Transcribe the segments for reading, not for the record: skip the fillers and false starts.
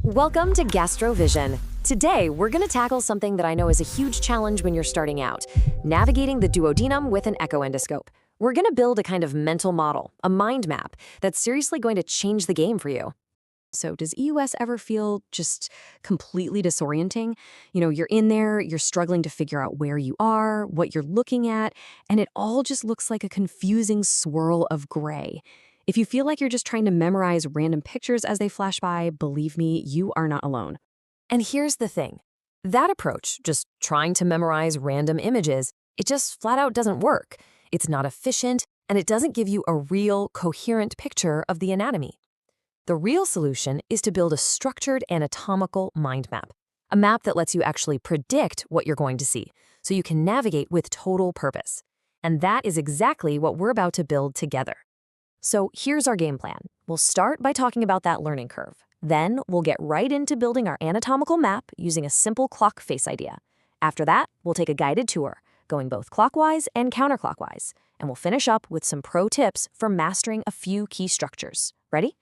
Welcome to Gastro Vision. Today, we're going to tackle something that I know is a huge challenge when you're starting out, navigating the duodenum with an echo endoscope. We're going to build a kind of mental model, a mind map, that's seriously going to change the game for you. So does EUS ever feel just completely disorienting? You're in there, you're struggling to figure out where you are, what you're looking at, and it all just looks like a confusing swirl of gray. If you feel like you're just trying to memorize random pictures as they flash by, believe me, you are not alone. And here's the thing. That approach, just trying to memorize random images, it just flat out doesn't work. It's not efficient, and it doesn't give you a real, coherent picture of the anatomy. The real solution is to build a structured anatomical mind map, a map that lets you actually predict what you're going to see, so you can navigate with total purpose. And that is exactly what we're about to build together. So here's our game plan. We'll start by talking about that learning curve. Then we'll get right into building our anatomical map using a simple clock face idea. After that, we'll take a guided tour, going both clockwise and counterclockwise, and we'll finish up with some pro tips for mastering a few key structures. Ready?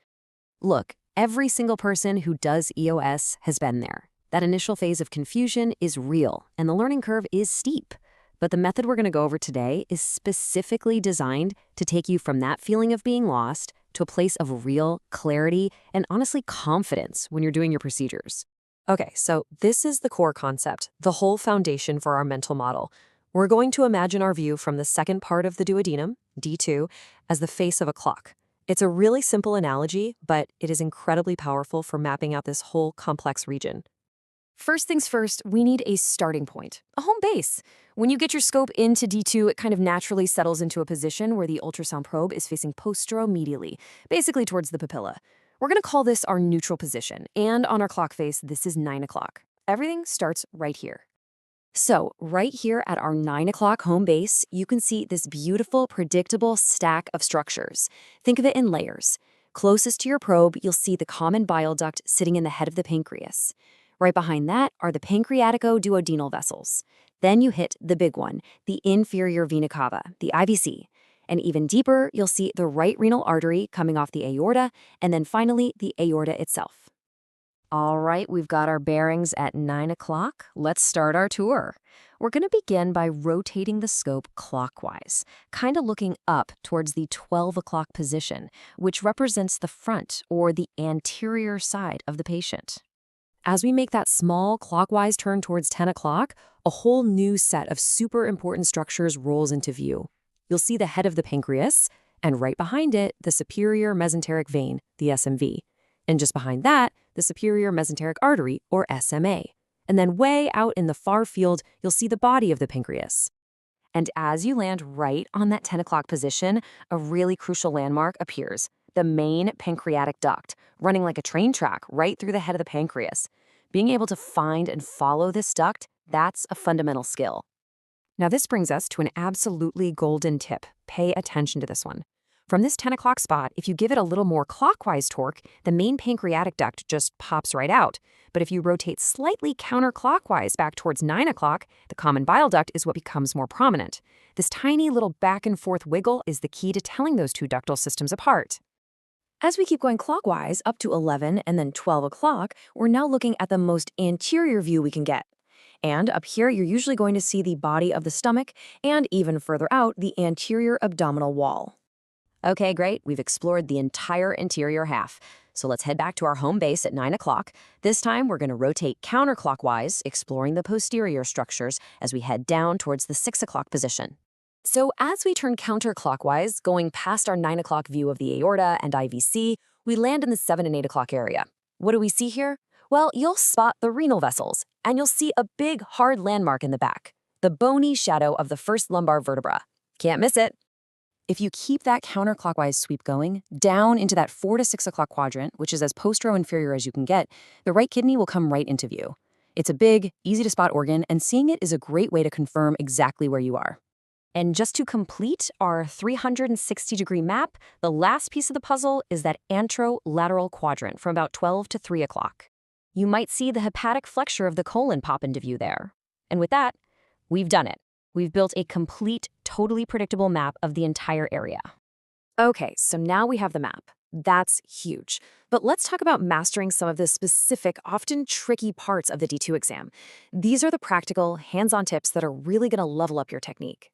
Look, every single person who does EOS has been there. That initial phase of confusion is real, and the learning curve is steep. But the method we're going to go over today is specifically designed to take you from that feeling of being lost to a place of real clarity and honestly confidence when you're doing your procedures. Okay, so this is the core concept, the whole foundation for our mental model. We're going to imagine our view from the second part of the duodenum, D2, as the face of a clock. It's a really simple analogy, but it is incredibly powerful for mapping out this whole complex region. First things first, we need a starting point, a home base. When you get your scope into D2, it kind of naturally settles into a position where the ultrasound probe is facing posteromedially, basically towards the papilla. We're going to call this our neutral position, and on our clock face, this is 9 o'clock. Everything starts right here. So, right here at our 9 o'clock home base, you can see this beautiful, predictable stack of structures. Think of it in layers. Closest to your probe, you'll see the common bile duct sitting in the head of the pancreas. Right behind that are the pancreatico-duodenal vessels. Then you hit the big one, the inferior vena cava, the IVC. And even deeper, you'll see the right renal artery coming off the aorta, and then finally the aorta itself. All right, we've got our bearings at 9 o'clock. Let's start our tour. We're going to begin by rotating the scope clockwise, kind of looking up towards the 12 o'clock position, which represents the front or the anterior side of the patient. As we make that small clockwise turn towards 10 o'clock, a whole new set of super important structures rolls into view. You'll see the head of the pancreas, and right behind it, the superior mesenteric vein, the SMV. And just behind that, the superior mesenteric artery, or SMA. And then way out in the far field, you'll see the body of the pancreas. And as you land right on that 10 o'clock position, a really crucial landmark appears. The main pancreatic duct, running like a train track right through the head of the pancreas. Being able to find and follow this duct, that's a fundamental skill. Now this brings us to an absolutely golden tip. Pay attention to this one. From this 10 o'clock spot, if you give it a little more clockwise torque, the main pancreatic duct just pops right out. But if you rotate slightly counterclockwise back towards 9 o'clock, the common bile duct is what becomes more prominent. This tiny little back and forth wiggle is the key to telling those two ductal systems apart. As we keep going clockwise up to 11 and then 12 o'clock, we're now looking at the most anterior view we can get. And up here, you're usually going to see the body of the stomach and even further out, the anterior abdominal wall. Okay, great. We've explored the entire interior half. So let's head back to our home base at 9 o'clock. This time, we're going to rotate counterclockwise, exploring the posterior structures as we head down towards the 6 o'clock position. So as we turn counterclockwise, going past our 9 o'clock view of the aorta and IVC, we land in the 7 and 8 o'clock area. What do we see here? Well, you'll spot the renal vessels, and you'll see a big, hard landmark in the back, the bony shadow of the first lumbar vertebra. Can't miss it. If you keep that counterclockwise sweep going, down into that 4 to 6 o'clock quadrant, which is as postero-inferior as you can get, the right kidney will come right into view. It's a big, easy-to-spot organ, and seeing it is a great way to confirm exactly where you are. And just to complete our 360-degree map, the last piece of the puzzle is that anterolateral quadrant from about 12 to 3 o'clock. You might see the hepatic flexure of the colon pop into view there. And with that, we've done it. We've built a complete, totally predictable map of the entire area. Okay, so now we have the map. That's huge. But let's talk about mastering some of the specific, often tricky parts of the D2 exam. These are the practical, hands-on tips that are really going to level up your technique.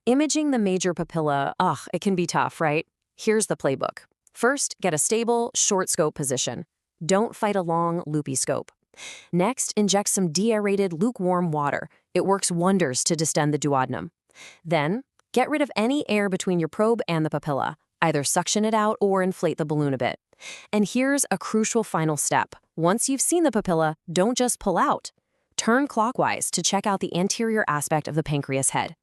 Imaging the major papilla, it can be tough, right? Here's the playbook. First, get a stable, short scope position. Don't fight a long, loopy scope. Next, inject some deaerated, lukewarm water. It works wonders to distend the duodenum. Then, get rid of any air between your probe and the papilla. Either suction it out or inflate the balloon a bit. And here's a crucial final step. Once you've seen the papilla, don't just pull out. Turn clockwise to check out the anterior aspect of the pancreas head.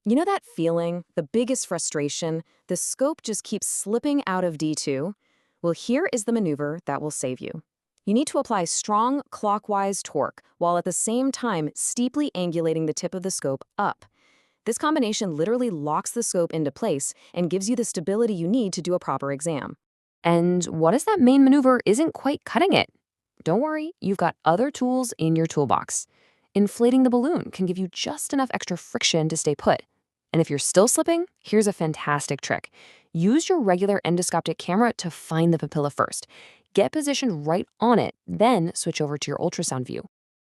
You know that feeling, the biggest frustration, the scope just keeps slipping out of D2? Well, here is the maneuver that will save you. You need to apply strong clockwise torque while at the same time steeply angulating the tip of the scope up. This combination literally locks the scope into place and gives you the stability you need to do a proper exam. And what if that main maneuver isn't quite cutting it? Don't worry, you've got other tools in your toolbox. Inflating the balloon can give you just enough extra friction to stay put. And if you're still slipping, here's a fantastic trick. Use your regular endoscopic camera to find the papilla first. Get positioned right on it, then switch over to your ultrasound view.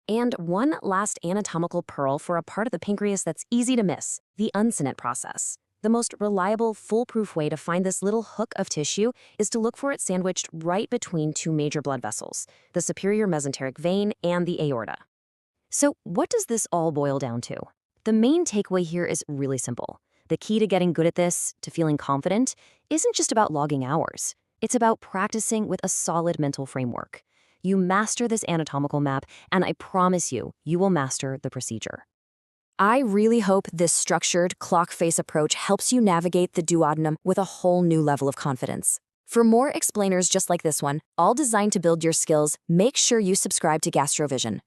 And one last anatomical pearl for a part of the pancreas that's easy to miss, the uncinate process. The most reliable, foolproof way to find this little hook of tissue is to look for it sandwiched right between two major blood vessels, the superior mesenteric vein and the aorta. So what does this all boil down to? The main takeaway here is really simple. The key to getting good at this, to feeling confident, isn't just about logging hours. It's about practicing with a solid mental framework. You master this anatomical map, and I promise you, you will master the procedure. I really hope this structured, clock-face approach helps you navigate the duodenum with a whole new level of confidence. For more explainers just like this one, all designed to build your skills, make sure you subscribe to Gastro Vision.